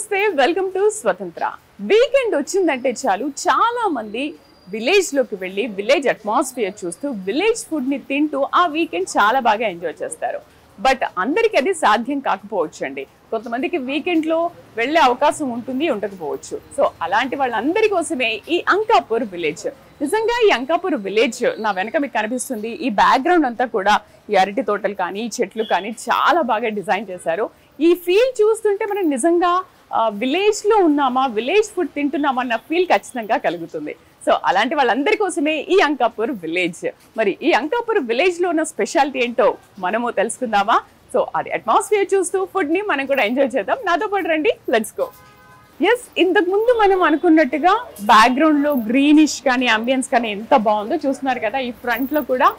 నమస్తే welcome to స్వతంత్ర. Weekend వచ్చిందంటే చాలు చాలా మంది విలేజ్ లోకి వెళ్ళి విలేజ్ అట్మాస్ఫియర్ చూస్తూ విలేజ్ ఫుడ్ ని తింటూ ఆ వీకెండ్ చాలా బాగా ఎంజాయ్ చేస్తారు. బట్ అందరికి అది సాధ్యం కాకపోవచ్చు అండి. కొంతమందికి వీకెండ్ లో వెళ్ళే అవకాశం ఉంటుంది, ఉండకపోవచ్చు. సో అలాంటి వాళ్ళందరి కోసమే ఈ అంకాపూర్ విలేజ్. నిజంగా ఈ అంకాపూర్ విలేజ్ నా వెనక మీకు కనిపిస్తుంది. ఈ బ్యాక్గ్రౌండ్ అంతా కూడా ఈ అరటి తోటలు కానీ ఈ చెట్లు కానీ చాలా బాగా డిజైన్ చేశారు. ఈ ఫీల్ చూస్తుంటే మనం నిజంగా విలేజ్ లో ఉన్నామా, విలేజ్ ఫుడ్ తింటున్నామా అన్న ఫీల్ ఖచ్చితంగా కలుగుతుంది. సో అలాంటి వాళ్ళందరి కోసమే ఈ అంకాపూర్ విలేజ్. మరి ఈ అంకాపూర్ విలేజ్ లో ఉన్న స్పెషాలిటీ ఏంటో మనము తెలుసుకుందామా? సో అది అట్మాస్ఫియర్ చూస్తూ ఫుడ్ ని మనం కూడా ఎంజాయ్ చేద్దాం. నాతో పాటు రండి, లెట్స్ గో. ఎస్, ఇంతకు ముందు మనం అనుకున్నట్టుగా బ్యాక్గ్రౌండ్ లో గ్రీనిష్ కానీ అంబియన్స్ కానీ ఎంత బాగుందో చూస్తున్నారు కదా. ఈ ఫ్రంట్ లో కూడా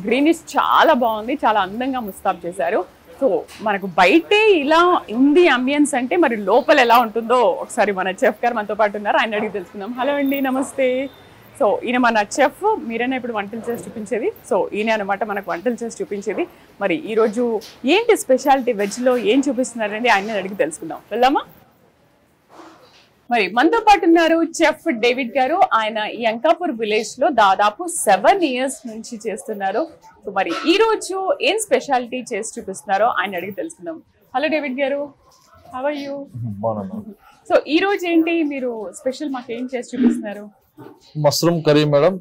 గ్రీనిష్ చాలా బాగుంది, చాలా అందంగా ముస్తాబ్ చేశారు. సో మనకు బయటే ఇలా ఉంది అంబియన్స్ అంటే మరి లోపల ఎలా ఉంటుందో ఒకసారి మన చెఫ్ గారు మనతో పాటు ఉన్నారు, ఆయన అడిగి తెలుసుకుందాం. హలో అండి, నమస్తే. సో ఈయన మన చెఫ్, మీరైనా ఇప్పుడు వంటలు చేసి చూపించేది. సో ఈయన అనమాట మనకు వంటలు చేసి చూపించేది. మరి ఈరోజు ఏంటి స్పెషాలిటీ, వెజ్లో ఏం చూపిస్తున్నారండి ఆయన అడిగి తెలుసుకుందాం. వెళ్దామా? మరి మనతో పాటు ఉన్నారు చెఫ్ డేవిడ్ గారు. ఆయన ఈ అంకాపూర్ విలేజ్ లో దాదాపు 7 years నుంచి చేస్తున్నారు. సో మరి ఈ రోజు ఏం స్పెషాలిటీ చేసి చూపిస్తున్నారో ఆయన అడిగి తెలుసుకుందాం. హలో డేవిడ్ గారు, హౌ ఆర్ యూ? సో ఈ రోజు ఏంటి మీరు స్పెషల్ మాకు ఏం చేసి చూపిస్తున్నారు? మష్రూమ్ కర్రీ మేడం,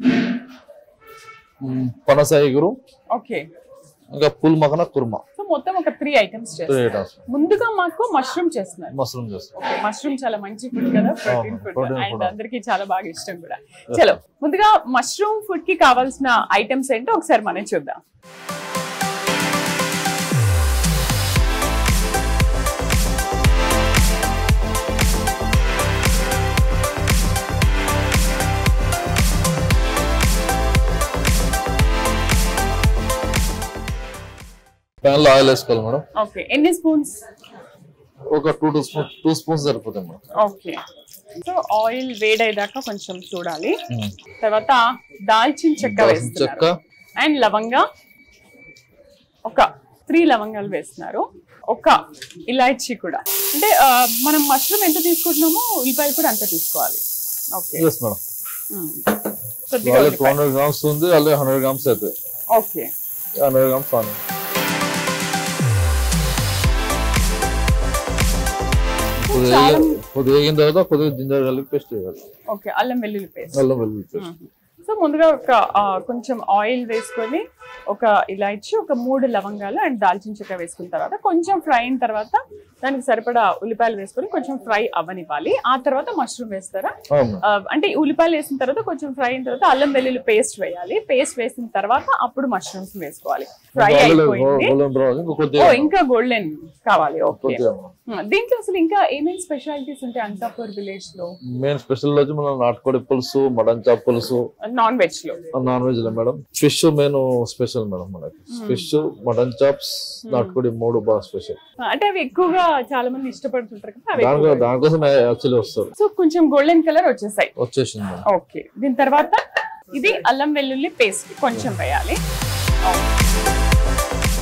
పనస ఎగురు, ఓకే, ఇంకా పూల్ మఖన కుర్మా. సో మొత్తం ఒక 3 items చేస్తున్నారు. ముందుగా మాకు మష్రూమ్ చేస్తున్నారు. మష్రూమ్ చేస్తాం. ఓకే, మష్రూమ్ చాలా మంచి ఫుడ్ కదా, ప్రోటీన్ ఫుడ్ అండ్ అందరికి చాలా బాగా ఇష్టం కూడా. చలో ముందుగా మష్రూమ్ ఫుడ్ కి కావాల్సిన ఐటమ్స్ ఏంటో ఒకసారి మనం చూద్దాం. ప్యాన్ లో ఆయిల్ వేసుకోవాలి మేడం. ఓకే, ఎన్ని స్పూన్స్? ఒక 2 స్పూన్స్ సరిపోతాయి మేడం. ఓకే, సో ఆయిల్ వేడయ్యాక కొంచెం చూడాలి. తర్వాత దాల్చిన చెక్క వేస్తున్నారు అండ్ లవంగా, ఒక 3 లవంగాలు వేస్తున్నారు, ఒక ఇలాచీ కూడా. అంటే మనం మష్రూమ్ ఎంత తీసుకుంటున్నామో ఉల్లిపాయలు కూడా అంత తీసుకోవాలి. Okay madam. 200 grams ఉంది, అలాగే 100 grams అయితే. Okay, 100 grams onion. కొద్దిగా వేగిన తర్వాత కొద్దిగా జింజర్ గార్లిక్ పేస్ట్ వేయాలి. ఓకే, అల్లం వెల్లుల్లి పేస్ట్. అల్లం వెల్లుల్లి పేస్ట్. సో ముందుగా ఒక కొంచెం ఆయిల్ వేసుకొని ఒక ఇలాచి, ఒక 3 లవంగాలు అండ్ దాల్చిన చెక్క వేసుకున్న తర్వాత కొంచెం ఫ్రై అయిన తర్వాత దానికి సరిపడా ఉల్లిపాయలు వేసుకొని కొంచెం ఫ్రై అవ్వనివ్వాలి. ఆ తర్వాత మష్రూమ్ వేస్తారా? అంటే ఉల్లిపాయలు వేసిన తర్వాత కొంచెం ఫ్రై అయిన తర్వాత అల్లం వెల్లుల్లి పేస్ట్ వేయాలి. పేస్ట్ వేసిన తర్వాత అప్పుడు మష్రూమ్స్ వేసుకోవాలి. ఫ్రై అయిపోయింది, ఇంకా గోల్డెన్ కావాలి. ఓకే, దీంట్లో అసలు ఇంకా ఏమేమి స్పెషాలిటీస్ ఉంటాయి అంకాపూర్ విలేజ్ లో? మెయిన్ స్పెషల్ వచ్చి మన నాటుకోడి పులుసు, మటన్ చాప్ పులుసు. నాన్ వెజ్ లో? నాన్ వెజ్ లో madam fish main special madam. మనకి ఫిష్, మటన్ చాప్స్, నాటుకోడి 3 బాగా స్పెషల్. అంటే అవి ఎక్కువగా చాలా మంది ఇష్టపడుతుంటారు కదా, దానికోసం యాక్చువల్లీ వస్తారు. సో కొంచెం గోల్డెన్ కలర్ వచ్చేసింది. ఓకే, దీని తర్వాత ఇది అల్లం వెల్లుల్లి పేస్ట్ కొంచెం వేయాలి.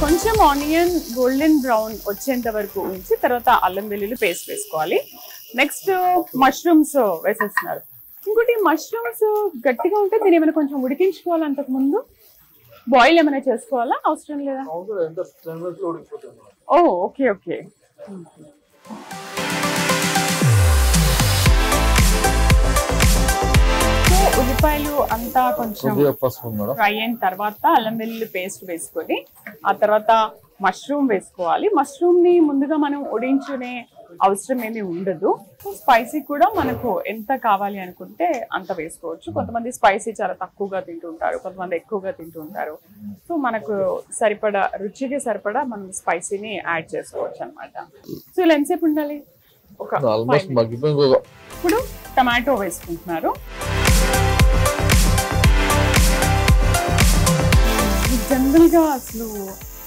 కొంచెం ఆనియన్ గోల్డెన్ బ్రౌన్ వచ్చేంత వరకు ఉంచి తర్వాత అల్లం వెల్లుల్లి పేస్ట్ వేసుకోవాలి. నెక్స్ట్ మష్రూమ్స్ వేసేస్తున్నారు. ఇంకోటి, మష్రూమ్స్ గట్టిగా ఉంటే దీని ఏమైనా కొంచెం ఉడికించుకోవాలి, అంతకు ముందు బాయిల్ ఏమైనా చేసుకోవాలా, అవసరం లేదా? ఓ ఓకే ఓకే. ఉల్లిపాయలు అంతా కొంచెం ఫ్రై అయిన తర్వాత అల్లం వెల్లుల్లి పేస్ట్ వేసుకొని ఆ తర్వాత మష్రూమ్ వేసుకోవాలి. మష్రూమ్ ని ముందుగా మనం ఉడించునే అవసరం ఏమీ ఉండదు. స్పైసీ కూడా మనకు ఎంత కావాలి అనుకుంటే అంత వేసుకోవచ్చు. కొంతమంది స్పైసీ చాలా తక్కువగా తింటుంటారు, కొంతమంది ఎక్కువగా తింటుంటారు. సో మనకు సరిపడా, రుచికి సరిపడా మనం స్పైసీని యాడ్ చేసుకోవచ్చు అనమాట. సో ఇలా ఎంతసేపు ఉండాలి? ఇప్పుడు టమాటో వేసుకుంటున్నారు. జనరల్ గా అసలు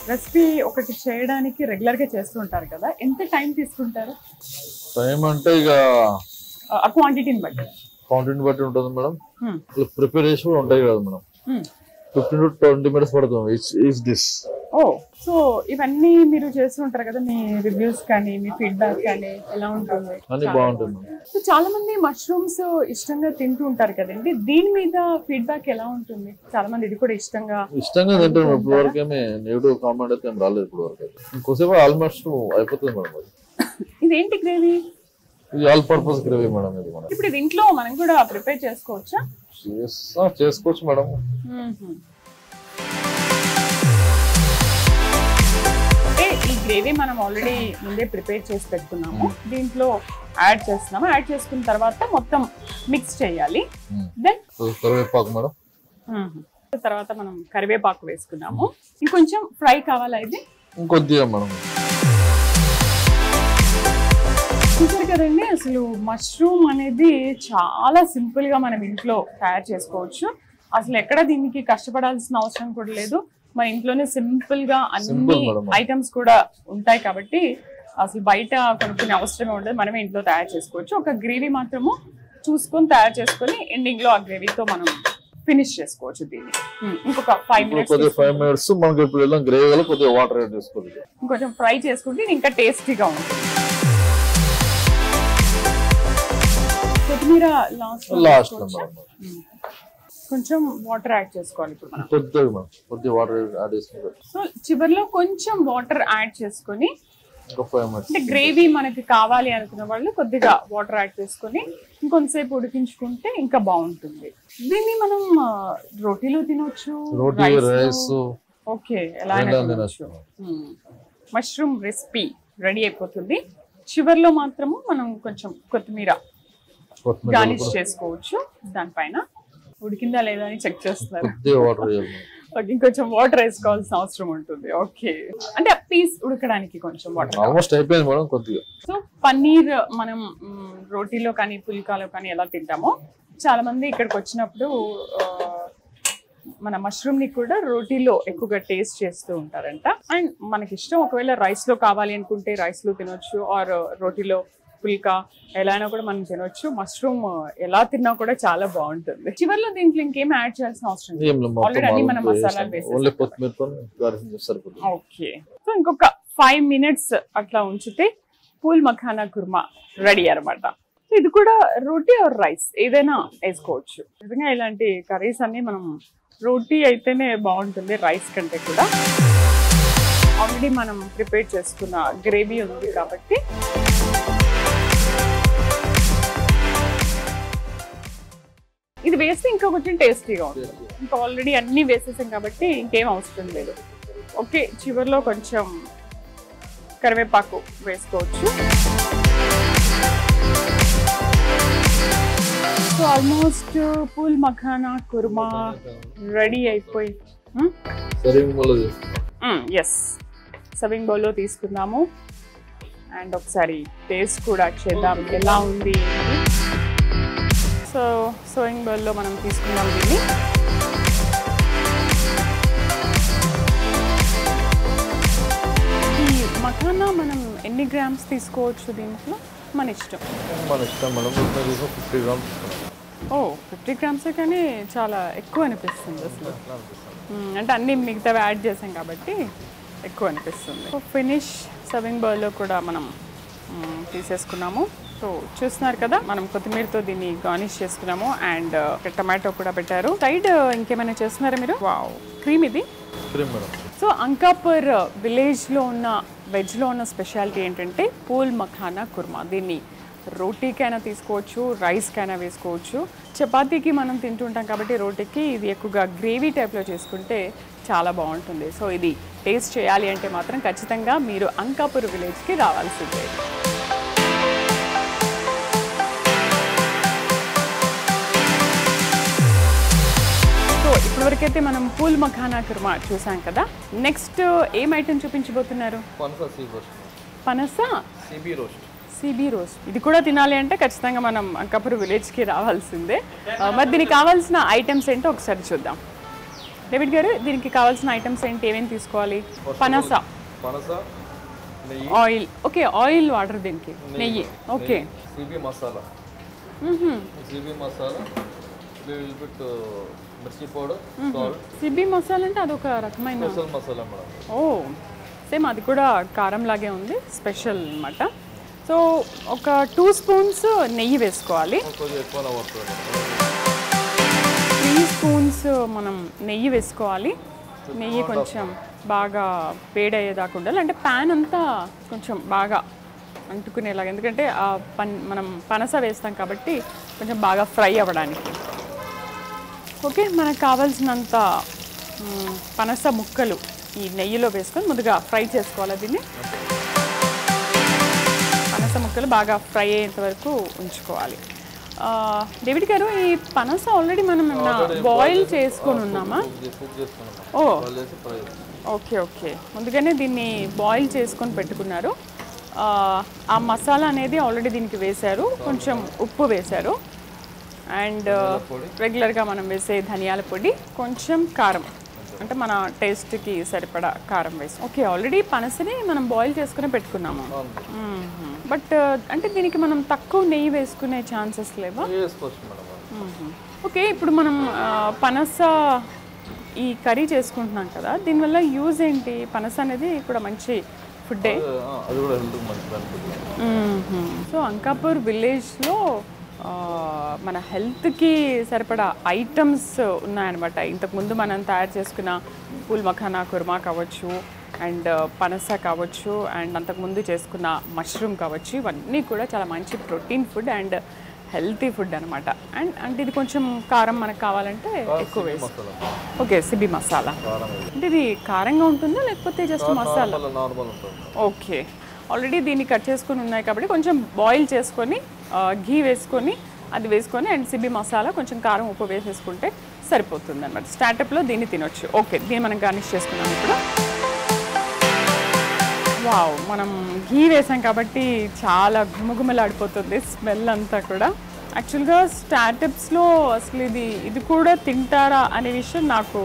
రెసిపీ ఒకటి చేయడానికి రెగ్యులర్ గా చేస్తూ ఉంటారు కదా, ఎంత టైం తీసుకుంటారు? టైం అంటే ఇక క్వాంటిటీని బట్టి ఉంటుంది మేడం. ప్రిపరేషన్ ఉంటాయి కదా మేడం. 15 to 20 minutes పడుతుంది ఈచ్ డిష్. ఓ, సో సో ఇవన్నీ మీరు చేస్తుంటారు కదా, మీ రివ్యూస్ కానీ మీ ఫీడ్బ్యాక్ కానీ ఎలా ఉంటుంది? అన్ని బాగుంటుంది. సో చాలా మంది మష్రూమ్స్ ఇష్టంగా తింటూ ఉంటారు కదండి, దీని మీద ఫీడ్బ్యాక్ ఎలా ఉంటుంది? చాలా మంది ఇది కూడా ఇష్టంగా తింటారు. ఇప్పుడు వరకు ఏమి నెగిటివ్ కామెంట్ అయితే ఏం రాలేదు ఇప్పుడు వరకు. ఇంకోసేపు ఆల్మోస్ట్ అయిపోతుంది మేడం. అది ఇదేంటి గ్రేవీ? ఇది ఆల్ పర్పస్ గ్రేవీ మేడం. ఇది మనం ఇప్పుడు ఇది ఇంట్లో మనం కూడా ప్రిపేర్ చేసుకోవచ్చా? చేసుకోవచ్చు మేడం. ఈ గ్రేవీ మనం ఆల్రెడీ ముందే ప్రిపేర్ చేసి పెట్టుకున్నాము, దీంట్లో యాడ్ చేస్తున్నాము. యాడ్ చేసుకున్న తర్వాత మొత్తం మిక్స్ చేయాలి. దెన్ కరివేపాకు మేడం. తర్వాత మనం కరివేపాకు వేసుకున్నాము. ఇంకొంచెం ఫ్రై కావాలా ఇది? ఇంకొద్దిగా మేడం. చూసారు కదండి, అసలు మష్రూమ్ అనేది చాలా సింపుల్ గా మనం ఇంట్లో తయారు చేసుకోవచ్చు. అసలు ఎక్కడ దీనికి కష్టపడాల్సిన అవసరం కూడా లేదు. మన ఇంట్లోనే సింపుల్ గా అన్ని ఐటమ్స్ కూడా ఉంటాయి కాబట్టి అసలు బయట కొనుక్కునే అవసరమే ఉండదు, మనమే ఇంట్లో తయారు చేసుకోవచ్చు. ఒక గ్రేవీ మాత్రము చూసుకొని తయారు చేసుకొని ఎండింగ్ లో ఆ గ్రేవీతో మనం ఫినిష్ చేసుకోవచ్చు దీన్ని. ఇంకొక 5 మినిట్స్ మనకి ఇప్పుడు గ్రేవీలో కొద్దిగా వాటర్ యాడ్ చేసుకోవాలి. ఇంకొంచెం ఫ్రై చేసుకుంటే ఇంకా టేస్టీగా ఉంటుంది. కొత్తిమీర లాస్ట్ కొంచెం వాటర్ యాడ్ చేసుకోవాలి. ఇప్పుడు మనం కొద్దిగా వాటర్ యాడ్ చేసుకుంటాం. సో చివరిలో కొంచెం వాటర్ యాడ్ చేసుకొని, అంటే గ్రేవీ మనకి కావాలి అనుకున్న వాళ్ళు కొద్దిగా వాటర్ యాడ్ చేసుకొని ఇంకొంతసేపు ఉడికించుకుంటే ఇంకా బాగుంటుంది. దీన్ని మనం రోటీలో తినొచ్చు, రైస్, ఓకే ఎలా తినొచ్చు. మష్రూమ్ రెసిపీ రెడీ అయిపోతుంది. చివర్లో మాత్రము మనం కొంచెం కొత్తిమీర గార్నిష్ చేసుకోవచ్చు. దానిపైన ఉడికిందా లేదా అని చెక్ చేస్తున్నారు. ఇంకొంచెం వాటర్ వేసుకోవాల్సిన అవసరం ఉంటుంది. ఓకే, అంటే పీస్ ఉడకడానికి కొంచెం వాటర్. ఆల్మోస్ట్ అయిపోయింది మేడం కొద్దిగా. సో పన్నీర్ మనం రోటీలో కానీ పుల్కాలో కానీ ఎలా తింటామో, చాలా మంది ఇక్కడికి వచ్చినప్పుడు మన మష్రూమ్ ని కూడా రోటీలో ఎక్కువగా టేస్ట్ చేస్తూ ఉంటారంట. అండ్ మనకి ఇష్టం, ఒకవేళ రైస్ లో కావాలి అనుకుంటే రైస్ లో తినొచ్చు, ఆర్ రోటీలో పుల్కా ఎలా అయినా కూడా మనం తినొచ్చు. మష్రూమ్ ఎలా తిన్నా కూడా చాలా బాగుంటుంది. చివరిలో దీంట్లో ఇంకేం యాడ్ చేయాల్సిన అవసరం లేదు, ఆల్రెడీ అన్ని మనం మసాలాలు వేసేసాం. ఓకే, సో ఇంకొక 5 minutes అట్లా ఉంచితే పూల్ మఖానా కుర్మా రెడీ అనమాట. ఇది కూడా రోటీ ఆర్ రైస్ ఏదైనా వేసుకోవచ్చు. నిజంగా ఇలాంటి కర్రీస్ అన్ని మనం రోటీ అయితేనే బాగుంటుంది రైస్ కంటే కూడా. ఆల్రెడీ మనం ప్రిపేర్ చేసుకున్న గ్రేవీ ఉంది కాబట్టి ఇది వేస్తే ఇంకా కొంచెం టేస్టీగా ఉంటుంది. ఇంకా ఆల్రెడీ అన్ని వేసేసాం కాబట్టి ఇంకేం అవసరం లేదు. ఓకే, చివరిలో కొంచెం కరివేపాకు వేసుకోవచ్చు. So almost phool makhana kurma ready అయిపోయి ఎస్ సర్వింగ్ బౌల్లో తీసుకుందాము. అండ్ ఒకసారి టేస్ట్ కూడా చేద్దాం ఎలా ఉంది. సో సర్వింగ్ బౌల్లో మనం తీసుకుందాం దీన్ని. ఈ మఖానా మనం ఎన్ని గ్రామ్స్ తీసుకోవచ్చు దీంట్లో? మన ఇష్టం మనం 50 grams. ఓ 50 grams కానీ చాలా ఎక్కువ అనిపిస్తుంది అసలు. అంటే అన్ని మిగతావి యాడ్ చేసాం కాబట్టి ఎక్కువ అనిపిస్తుంది. సో ఫినిష్ సర్వింగ్ బౌల్లో కూడా మనం తీసేసుకున్నాము. సో చూస్తున్నారు కదా, మనం కొత్తిమీరతో దీన్ని గార్నిష్ చేసుకున్నాము. అండ్ టమాటో కూడా పెట్టారు. సైడ్ ఇంకేమైనా చేస్తున్నారా మీరు? వావ్, క్రీమ్ ఇది. సో అంకాపూర్ విలేజ్లో ఉన్న వెజ్లో ఉన్న స్పెషాలిటీ ఏంటంటే పూల్ మఖానా కుర్మా. దీన్ని రోటీకైనా తీసుకోవచ్చు, రైస్కైనా వేసుకోవచ్చు. చపాతీకి మనం తింటుంటాం కాబట్టి రోటీకి ఇది ఎక్కువగా గ్రేవీ టైప్లో చేసుకుంటే చాలా బాగుంటుంది. సో ఇది టేస్ట్ చేయాలి అంటే మాత్రం ఖచ్చితంగా మీరు అంకాపూర్ విలేజ్కి రావాల్సిందే. సో ఇప్పటివరకైతే మనం పూల్ మఖానా కుర్మా చూసాం కదా. నెక్స్ట్ ఏం ఐటెం చూపించబోతున్నారు? పనస సిబి రోస్ట్. ఇది కూడా తినాలి అంటే ఖచ్చితంగా మనం అంకాపూర్ విలేజ్కి రావాల్సిందే. మరి దీనికి కావాల్సిన ఐటమ్స్ ఏంటో ఒకసారి చూద్దాం. డేవిడ్ గారు, దీనికి కావాల్సిన ఐటమ్స్ ఏంటి, ఏమేమి తీసుకోవాలి? పనస, ఆయిల్. ఓకే, ఆయిల్ వాటర్, దీనికి నెయ్యి. ఓకే, సిబి మసాలా, మిర్చి పౌడర్, సాల్ట్. సిబి మసాలా అంటే అదొక రకమైన స్పెషల్ మసాలా మేడం. ఓ సేమ్ అది కూడా కారం లాగే ఉంది, స్పెషల్ అన్నమాట. సో ఒక 2 స్పూన్స్ నెయ్యి వేసుకోవాలి. 3 స్పూన్స్ మనం నెయ్యి వేసుకోవాలి. నెయ్యి కొంచెం బాగా వేడయ్యేదాకా ఉండాలి, అంటే ప్యాన్ అంతా కొంచెం బాగా అంటుకునేలాగా, ఎందుకంటే మనం పనస వేస్తాం కాబట్టి కొంచెం బాగా ఫ్రై అవ్వడానికి. ఓకే, మనకు కావాల్సినంత పనస ముక్కలు ఈ నెయ్యిలో వేసుకొని ముందుగా ఫ్రై చేసుకోవాలి. దీన్ని పనస ముక్కలు బాగా ఫ్రై అయ్యేంత వరకు ఉంచుకోవాలి. డేవిడ్ గారు, ఈ పనస ఆల్రెడీ మనం బాయిల్ చేసుకొని ఉన్నామా? ఓ ఓకే ఓకే, ముందుగానే దీన్ని బాయిల్ చేసుకొని పెట్టుకున్నారు. ఆ మసాలా అనేది ఆల్రెడీ దీనికి వేశారు, కొంచెం ఉప్పు వేశారు, అండ్ రెగ్యులర్గా మనం వేసే ధనియాల పొడి, కొంచెం కారం, అంటే మన టేస్ట్కి సరిపడా కారం వేసి. ఓకే, ఆల్రెడీ పనసని మనం బాయిల్ చేసుకుని పెట్టుకున్నాము. బట్ అంటే దీనికి మనం తక్కువ నెయ్యి వేసుకునే ఛాన్సెస్ లేవా? ఓకే, ఇప్పుడు మనం పనస ఈ కర్రీ చేసుకుంటున్నాం కదా, దీనివల్ల యూజ్ ఏంటి? పనస అనేది కూడా మంచి ఫుడ్డే. సో అంకాపూర్ విలేజ్లో మన హెల్త్కి సరిపడా ఐటమ్స్ ఉన్నాయన్నమాట. ఇంతకుముందు మనం తయారు చేసుకున్న పూల్ మఖానా కుర్మా కావచ్చు, అండ్ పనస కావచ్చు, అండ్ అంతకుముందు చేసుకున్న మష్రూమ్ కావచ్చు, ఇవన్నీ కూడా చాలా మంచి protein food and healthy food అనమాట. అండ్ అంటే ఇది కొంచెం కారం మనకు కావాలంటే ఎక్కువ వేసి. ఓకే, సిబి మసాలా అంటే ఇది కారంగా ఉంటుందా లేకపోతే జస్ట్ మసాలా? ఓకే, ఆల్రెడీ దీన్ని కట్ చేసుకొని ఉన్నాయి కాబట్టి కొంచెం బాయిల్ చేసుకొని ఘీ వేసుకొని అది వేసుకొని అండ్ సిబి మసాలా కొంచెం కారం ఉప్పు వేసేసుకుంటే సరిపోతుంది అనమాట. స్టార్టప్లో దీన్ని తినొచ్చు. ఓకే, దీన్ని మనం గార్నిష్ చేసుకున్నాం ఇప్పుడు. వావ్, మనం ఘీ వేసాం కాబట్టి చాలా గుమగుమలాడిపోతుంది స్మెల్ అంతా కూడా. యాక్చువల్గా స్టార్టప్స్లో అసలు ఇది కూడా తింటారా అనే విషయం నాకు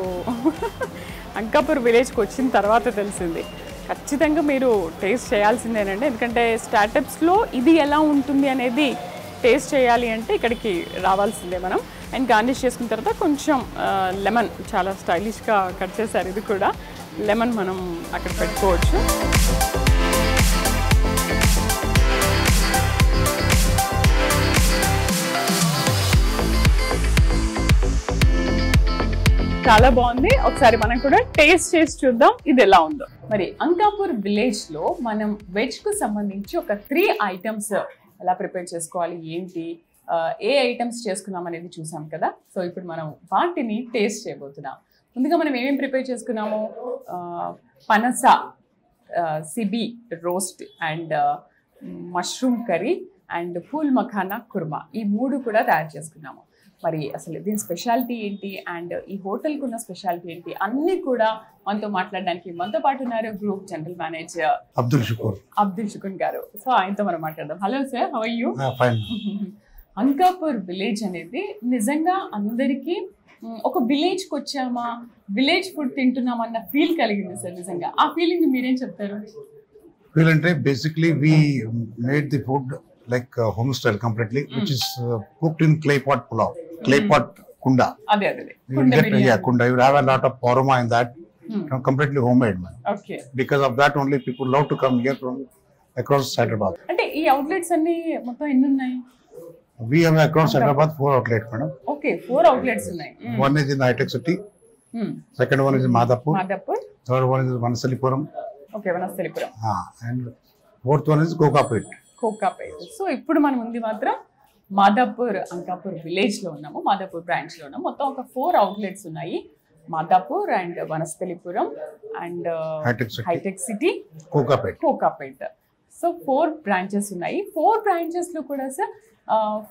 అంకాపూర్ విలేజ్కి వచ్చిన తర్వాత తెలిసింది. ఖచ్చితంగా మీరు టేస్ట్ చేయాల్సిందేనండి, ఎందుకంటే స్టార్టప్స్లో ఇది ఎలా ఉంటుంది అనేది టేస్ట్ చేయాలి అంటే ఇక్కడికి రావాల్సిందే మనం. అండ్ గార్నిష్ చేసుకున్న తర్వాత కొంచెం లెమన్, చాలా స్టైలిష్గా కట్ చేశారు, ఇది కూడా లెమన్ మనం అక్కడ పెట్టుకోవచ్చు. చాలా బాగుంది, ఒకసారి మనం కూడా టేస్ట్ చేసి చూద్దాం ఇది ఎలా ఉందో. మరి అంకాపూర్ విలేజ్ లో మనం వెజ్ కు సంబంధించి ఒక 3 ఐటమ్స్ ఎలా ప్రిపేర్ చేసుకోవాలి, ఏంటి, ఏ ఐటమ్స్ చేసుకున్నాం అనేది చూసాం కదా. సో ఇప్పుడు మనం వాటిని టేస్ట్ చేయబోతున్నాం. ముందుగా మనం ఏమేమి ప్రిపేర్ చేసుకున్నాము? Panasa CB roast and mushroom curry and phool makhana kurma, ఈ 3 కూడా తయారు చేసుకున్నాము. మరి అసలు దీని స్పెషాలిటీ ఏంటి అండ్ ఈ హోటల్కి ఉన్న స్పెషాలిటీ ఏంటి అన్నీ కూడా మనతో మాట్లాడడానికి మనతో పాటు ఉన్నారు group general manager Abdul Shukoor గారు. సో ఆయనతో మనం మాట్లాడదాం. Hello sir, how are you? Ankapur village అనేది నిజంగా అందరికీ ఒక విలేజ్కి వచ్చామా, విలేజ్ ఫుడ్ తింటున్నామా అన్న ఫీల్ కలిగింది సార్. నిజంగా ఆ ఫీలింగ్ మీరేం చెప్తారు? ఫీల్ అంటే basically we made the food like home style completely, which is cooked in clay pot pulao, clay pot kunda. Ade you will get kunda, you will have a lot of aroma in that. Completely homemade, man. Okay, because of that only people love to come here from across Hyderabad. Ante ee outlets anni mottham enni unnai? We have across Hyderabad 4 outlets, madam. Okay, 4 outlets unnai. One is in Hitech City, second one is in Madhapur, third one is Vanasalipuram. Okay, Vanasalipuram. And fourth one is Kokapet. So ఇప్పుడు మనం ఉంది మాత్రం Madhapur Ankapur village లో ఉన్నాము, Madhapur branch లో ఉన్నాము. మొత్తం ఒక 4 outlets ఉన్నాయి. మాదాపూర్ అండ్ వనస్థలిపురం అండ్ హైటెక్ సిటీ, కోకాపేట్. సో 4 branches ఉన్నాయి. 4 branches లో కూడా సార్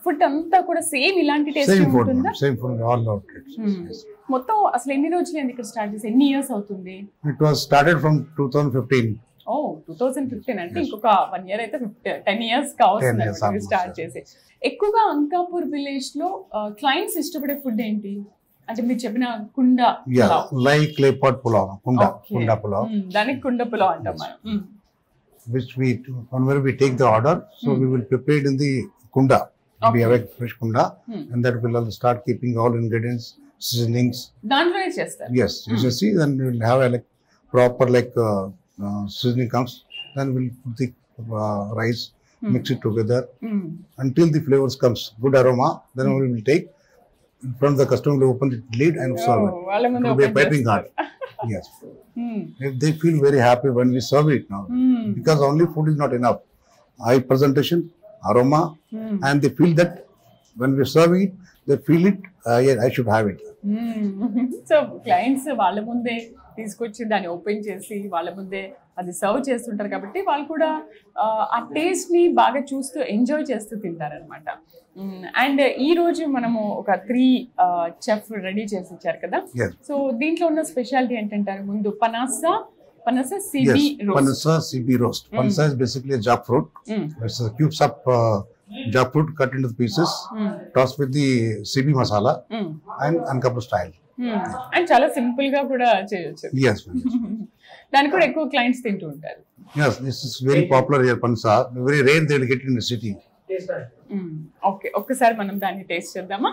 ఫుడ్ అంతా కూడా సేమ్ ఇలాంటి టేస్ట్ ఉంటుందా? Same food all outlets. మొత్తం అసలు ఎన్ని రోజులైంది ఇక్కడ స్టార్ట్ చేసి, ఎన్ని ఇయర్స్ అవుతుంది? It was started from 2015. 2015 అంటే ఇంకొక 1 year అయితే 10 years కావస్తుంది స్టార్ట్ చేసి. ఎక్కువగా అంకాపూర్ విలేజ్ లో క్లయింట్స్ ఇష్టపడే ఫుడ్ ఏంటి అంటే మీరు చెప్పిన కుండ లైక్ క్లే పాట్ పులావ్, కుండ పులావ్, దానికి కుండ పులావ్ అంటాం మనం. which we whenever we take the order, so we will prepare it in the kunda. We have a fresh kunda and that will start keeping all ingredients, seasonings దాంట్లోనే చేస్తారు. Yes, you see, then we will have a like proper like seasoning comes, then we'll put the rice, mix it together until the flavors comes, good aroma. Then we will take in front of the customer, will open the lid and serve it. It will be a piping hot. Yes. If they feel very happy when we serve it now, because only food is not enough. Eye presentation, aroma, and they feel that when we serve it, they feel it. Yeah, I should have it. So clients వాళ్ళ ముందే తీసుకొచ్చి దాన్ని open చేసి వాళ్ళ ముందే అది serve చేస్తుంటారు కాబట్టి వాళ్ళు కూడా ఆ టేస్ట్ ని బాగా చూస్తూ ఎంజాయ్ చేస్తూ తింటారనమాట. అండ్ ఈ రోజు మనము ఒక 3 చెఫ్ రెడీ చేసి ఇచ్చారు కదా, సో దీంట్లో ఉన్న స్పెషాలిటీ ఏంటంటారు? ముందు panasa CB roast. Panasa CB roast. Panasa is basically a jackfruit. It's cubes of jackfruit cut into pieces, tossed with the CB masala and uncooked style. And చాలా సింపుల్ గా కూడా చేయొచ్చు. Yes. దాన్ని కూడా ఎక్కువ క్లయింట్స్ తింటూ ఉంటారు. Yes, this is very popular here, Panasa. Very rare they will get in the city. Okay, ఒక్కసారి మనం దాన్ని టేస్ట్ చేద్దామా?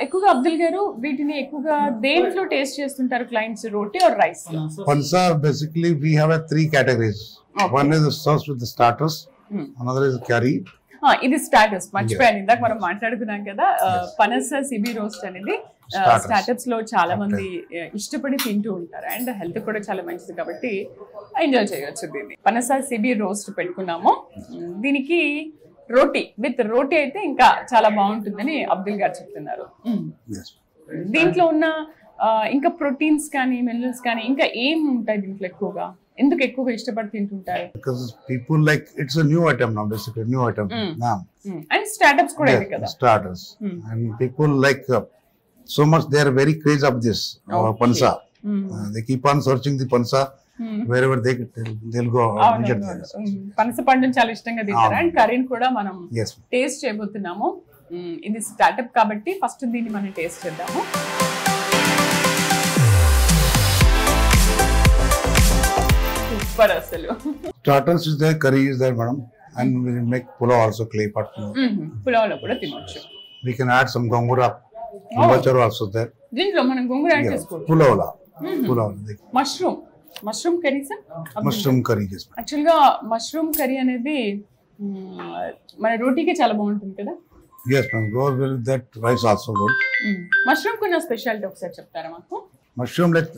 ఎక్కువగా అబ్దుల్ గారు వీటిని ఎక్కువగా దేంట్లో టేస్ట్ చేస్తుంటారు క్లయింట్స్, రోటీ or rice? Panasa basically we have 3 categories. One is served with the starters, another is curry. ఇది స్టార్టర్స్, మర్చిపోయాను ఇందాక మనం మాట్లాడుకున్నాం కదా. పనస సిబి రోస్ట్ అనేది స్టార్టర్స్ లో చాలా మంది ఇష్టపడి తింటూ ఉంటారు అండ్ హెల్త్ కూడా చాలా మంచిది కాబట్టి ఎంజాయ్ చేయొచ్చు దీన్ని. పనస సిబి రోస్ట్ పెట్టుకున్నాము. దీనికి రోటీ అయితే ఇంకా చాలా బాగుంటుందని అబ్దుల్ గారు చెప్తున్నారు. దీంట్లో ఉన్న ఇంకా ప్రోటీన్స్ కానీ మినరల్స్ కానీ ఇంకా ఏం ఉంటాయి దీంట్లో ఎక్కువగా? ఎందుకు ఎక్కువగా ఇష్టపడి తింటుంటారు? Because people like, it's a new item now, basically new item now. And startups కూడా ఇది కదా. Starters. And people like so much, they are very crazy of this pansa. They keep on searching the pansa wherever they'll go and get this. పనస పండుని చాలా ఇష్టంగా తింటారు. And కర్రీని కూడా మనం టేస్ట్ చేయబోతున్నాము. ఇది స్టార్టప్ కాబట్టి ఫస్ట్ దీన్ని మనం టేస్ట్ చేద్దాము. సూపర్ అసలు. Starters is there, curry is there, madam, and we will make pulao also, clay pot pulao. పులావ్లో కూడా తినొచ్చు. We can add some gongura, gombacharu also there. దీంట్లో మనం గోంగూర యాడ్ చేసుకోవచ్చు. Pulao. Mushroom curry sir? Mushroom curry, yes. Actual గా mushroom curry అనేది మన రోటీకి చాలా బాగుంటుంది కదా. Yes, ma'am. Go with that rice also good. Mushroom కున్న స్పెషాలిటీ ఒకసారి చెప్తారా మాకు? Mushroom, like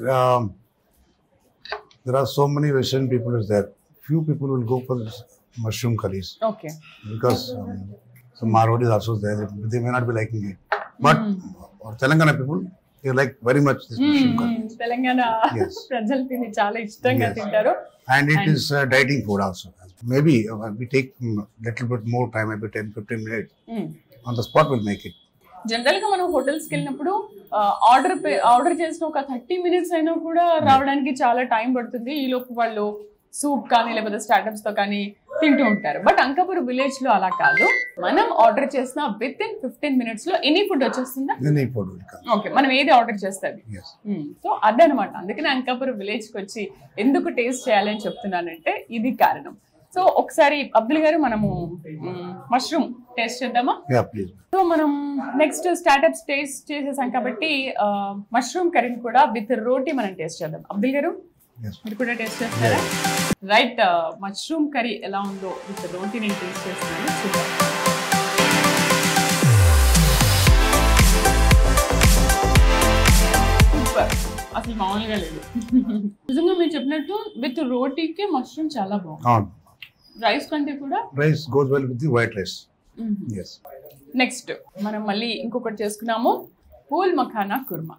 there are so many Western people is there. Few people will go for this mushroom curries. Okay. Because some Marwadis also there. They may not be liking it. But Telangana people, they like very much this mushroom curry. Telangana ప్రజలు దీన్ని చాలా ఇష్టంగా తింటారు. And it is dieting food also. Maybe we take little bit more time, maybe 10-15 minutes. On the spot we'll make it. General గా మనం హోటల్స్కి వెళ్ళినప్పుడు order చేసిన ఒక 30 minutes అయినా కూడా రావడానికి చాలా టైం పడుతుంది. ఈ లోపు వాళ్ళు సూప్ కానీ లేకపోతే స్టార్టప్స్ తో కానీ తింటూ ఉంటారు. బట్ అంకాపూర్ విలేజ్ లో అలా కాదు. మనం ఆర్డర్ చేసిన విత్ ఇన్ 15 minutes లో ఎనీ ఫుడ్ వచ్చేస్తుందా? Any food will come. Okay, మనం ఏది ఆర్డర్ చేస్తాం. సో అదనమాట. అందుకని అంకాపూర్ విలేజ్ కి వచ్చి ఎందుకు టేస్ట్ చేయాలని చెప్తున్నానంటే ఇది కారణం. సో ఒకసారి అబ్దుల్ గారు మనము మష్రూమ్ టేస్ట్ చేద్దామా? సో మనం నెక్స్ట్ స్టార్టప్స్ టేస్ట్ చేసేసాం కాబట్టి మష్రూమ్ కర్రీని కూడా విత్ రోటీ మనం టేస్ట్ చేద్దాం. అబ్దుల్ గారు మీరు కూడా టేస్ట్ చేస్తారా? రైట్, మష్రూమ్ కర్రీ ఎలా ఉందో విత్ రోటీ నేను టేస్ట్ చేస్తున్నాను, చూద్దాం. సూపర్, అసలు మామూలుగా లేదు. నిజంగా మీరు చెప్పినట్టు విత్ రోటీకి మష్రూమ్ చాలా బాగుంది. రైస్ కంటే కూడా rice goes well with the white rice. yes. Next మనం మళ్ళీ ఇంకొకటి చేసుకున్నాము, పూల్ మఖానా కుర్మా.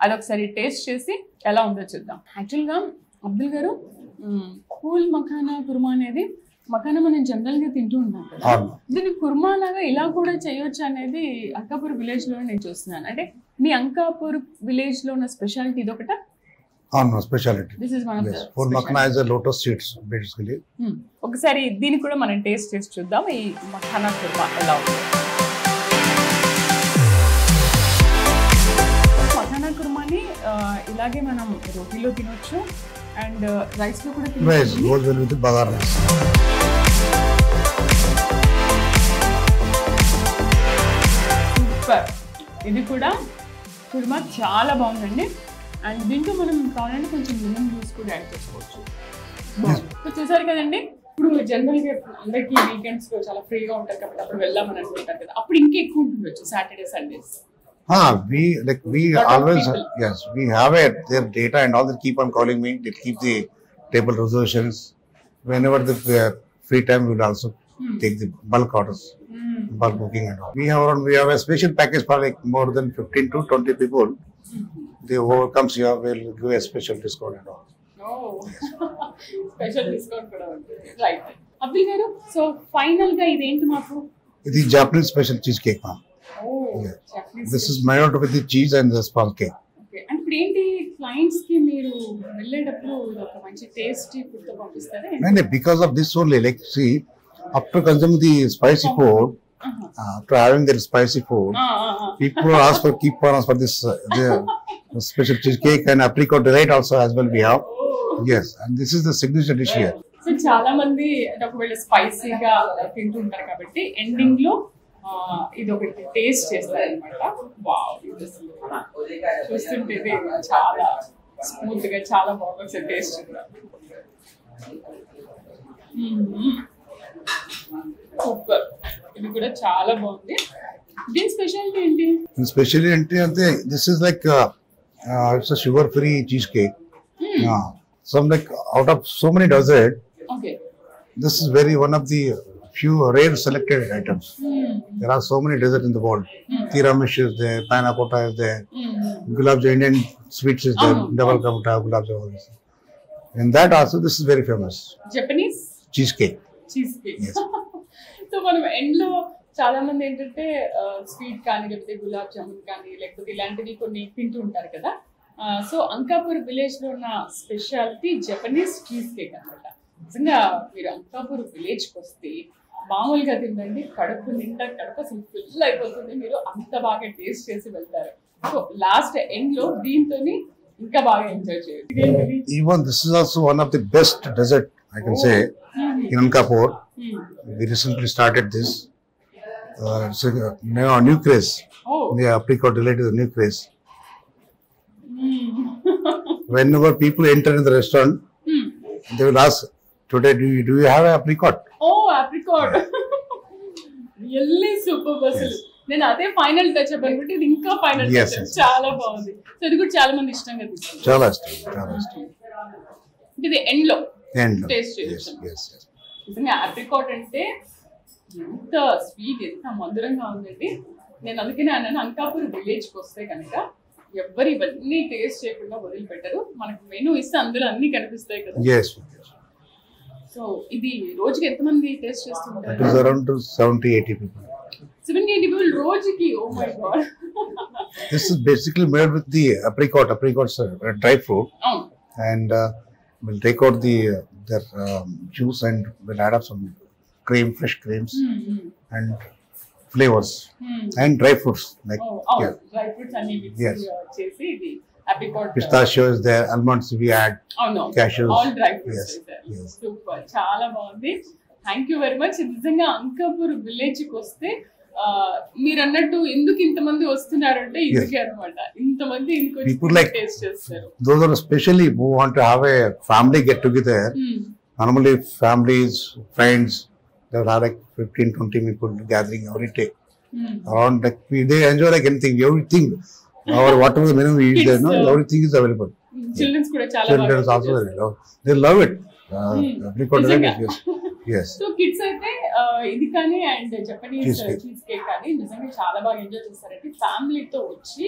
అదొకసారి టేస్ట్ చేసి ఎలా ఉందో చూద్దాం. యాక్చువల్గా అబ్దుల్ గారు పూల్ మఖానా కుర్మా అనేది మఖానా మనం జనరల్గా తింటూ ఉంటాం కదా, దీన్ని కుర్మా లాగా ఇలా కూడా చేయొచ్చు అనేది అంకాపూర్ విలేజ్ లో నేను చూస్తున్నాను. అంటే మీ అంకాపూర్ విలేజ్ లో ఉన్న స్పెషాలిటీ ఇది ఒకట? Speciality. This is one of the pool makhana is lotus seeds basically. ఒకసారి దీన్ని కూడా మనం టేస్ట్ చేసి చూద్దాం, ఈ మఖానా కుర్మా ఎలా ఉంది. మఖానా కుర్మాని ఇలాగే మనం రోటీలో తినొచ్చు అండ్ రైస్ లో కూడా తినొచ్చు. Rice goes well with bagara rice. Super, ఇది కూడా కుర్మా చాలా బాగుందండి. అండ్ దీంట్లో మనం కావాలంటే కొంచెం లెమన్ జ్యూస్ కూడా యాడ్ చేసుకోవచ్చు. చూసారు కదండి, ఇప్పుడు జనరల్ గా అందరికి వీకెండ్స్ లో చాలా ఫ్రీగా ఉంటారు కాబట్టి అప్పుడు వెళ్దామని అనుకుంటారు కదా, అప్పుడు ఇంకా ఎక్కువ ఉంటుండొచ్చు Saturday Sundays. We always, yes, we have their data and all. They keep on calling me. They keep the table reservations. Whenever the free time, we will also take the bulk orders, bulk booking and all. We have a special package for like more than 15 to 20 people. They whoever comes here, we'll give a special discount and all. Special discount కూడా ఉంటుంది. Right Abdul గారు, so final గా ఇదేంటి మాకు? ఇది Japanese special cheesecake, ma'am. This is made out with the cheese and the sponge cake. Okay, and ఇప్పుడు ఏంటి clients కి మీరు వెళ్ళేటప్పుడు ఒక మంచి టేస్టీ ఫుడ్ తో పంపిస్తారా? No, because of this only, like see, after consuming the spicy food, after having their spicy food, people keep on ask for this the special cheesecake and apricot delight also as well we have. Yes, and this is the signature dish here. So చాలా మంది ఒకవేళ స్పైసీగా తింటుంటారు కాబట్టి ending లో ఇది ఒకటి taste చేస్తారనమాట. వావ్, చూస్తుంటే ఇది చాలా స్మూత్ గా చాలా బాగుంది టేస్ట్ కూడా. సూపర్, ఇది కూడా చాలా బాగుంది. దీని స్పెషాలిటీ ఏంటి? Specially అంటే this is like it's a sugar free cheesecake. Some like out of so many dessert, okay, this is one of the few rare selected items. There are so many desserts in the world. Tiramisu is there, panna cotta is there, gulab jamun, Indian sweets is there, double ka mita, gulab jamun. In that also this is very famous. Japanese cheesecake. Yes. So మనం end లో చాలా మంది ఏంటంటే sweet కానీ లేకపోతే గులాబ్ జామున్ కానీ లేకపోతే ఇలాంటివి కొన్ని తింటూ ఉంటారు కదా. సో అంకాపూర్ విలేజ్ లో ఉన్న స్పెషాలిటీ జపనీస్ చీజ్ కేక్ అనమాట. నిజంగా మీరు అంకాపూర్ విలేజ్ కి వస్తే మామూలుగా తినండి, కడుపు నిండా కడుపు అసలు ఫుల్ అయిపోతుంది. మీరు అంత బాగా టేస్ట్ చేసి వెళ్తారు. సో లాస్ట్ ఎండ్ లో దీంతో ఇంకా బాగా ఎంజాయ్ చేయొచ్చు. Even this is also one of the best dessert I can say in Ankapur. We recently started this. It's a new craze. The apricot delight is a new craze. Whenever people enter in the restaurant, they will ask, "Today, do you have an apricot?" Oh, apricot! Really super అసలు. నేను అదే final touch up అనుకుంటే ఇది ఇంకా final touch. చాలా బాగుంది. So ఇది కూడా చాలా మంది ఇష్టంగా తీసుకుంటారు. చాలా ఇష్టం. ఇది ఎండ్ లో టేస్ట్ చేయొచ్చు. నిజంగా apricot అంటే ఎంత స్వీట్, ఎంత మధురంగా ఉందండి. నేను అందుకనే అన్నాను, అంకాపూర్ విలేజ్ కి వస్తే కనుక ఎవ్వరు ఇవన్నీ టేస్ట్ చేయకుండా వదిలిపెట్టరు. మనకు మెనూ ఇస్తే అందులో అన్ని కనిపిస్తాయి కదా. సో ఇది రోజుకి ఎంతమంది టేస్ట్ చేస్తుంటారు? It is around 70-80 people. 70-80 people రోజుకి? Oh my god. This is basically made with the apricot. Apricots are dry fruit. And we'll take out their juice and we'll add up some cream, fresh creams and flavors and dry fruits like dry fruits and chesi idi apricot, pistachio is there, almonds we add, cashews, all dry fruits is there. Super, చాలా బాగుంది. Thank you very much. నిజంగా Ankapur village కి వస్తే మీరు అన్నట్టు ఎందుకు ఇంతమంది వస్తున్నారంటే ఇందుకే అనమాట. ఇంతమంది people like టేస్ట్ చేస్తారు. Those are especially who want to have a family get together. Normally families, friends, there are like 15-20 people gathering every day. Around like they enjoy like anything, everything. Or whatever the menu is there, no, everything is available. Children కూడా చాలా Children also they love it. Apricot delight, yes. So kids అయితే ఇది కానీ and Japanese cheese cake కానీ నిజంగా చాలా బాగా enjoy చేస్తారంటే ఫ్యామిలీతో వచ్చి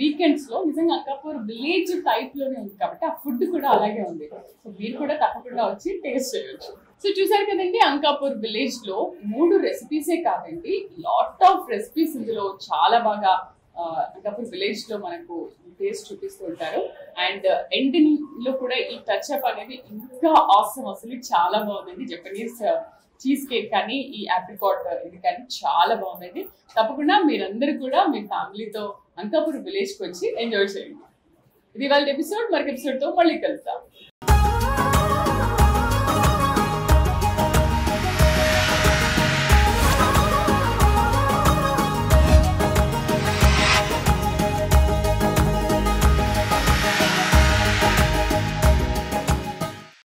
వీకెండ్స్ లో. నిజంగా అంకాపూర్ విలేజ్ టైప్ లోనే ఉంది కాబట్టి ఆ ఫుడ్ కూడా అలాగే ఉంది. సో మీరు కూడా తప్పకుండా వచ్చి టేస్ట్ చేయొచ్చు. సో చూసారు కదండి, అంకాపూర్ విలేజ్ లో 3 రెసిపీసే కాదండి, లాట్ ఆఫ్ రెసిపీస్ ఇందులో చాలా బాగా అంకాపూర్ విలేజ్ లో మనకు టేస్ట్ చూపిస్తూ ఉంటారు. అండ్ ఎండింగ్ లో కూడా ఈ టచ్ అప్ అనేది ఇంకా ఆసమ్, అసలు చాలా బాగుందండి. జపనీస్ చీజ్ కేక్ కానీ ఈ ఆప్రికాట్ ఇది కానీ చాలా బాగుందండి. తప్పకుండా మీరందరూ కూడా మీ ఫ్యామిలీతో అంకాపూర్ విలేజ్కి వచ్చి ఎంజాయ్ చేయండి. ఇది వాళ్ళ ఎపిసోడ్. మరొక ఎపిసోడ్తో మళ్ళీ కలుద్దాం.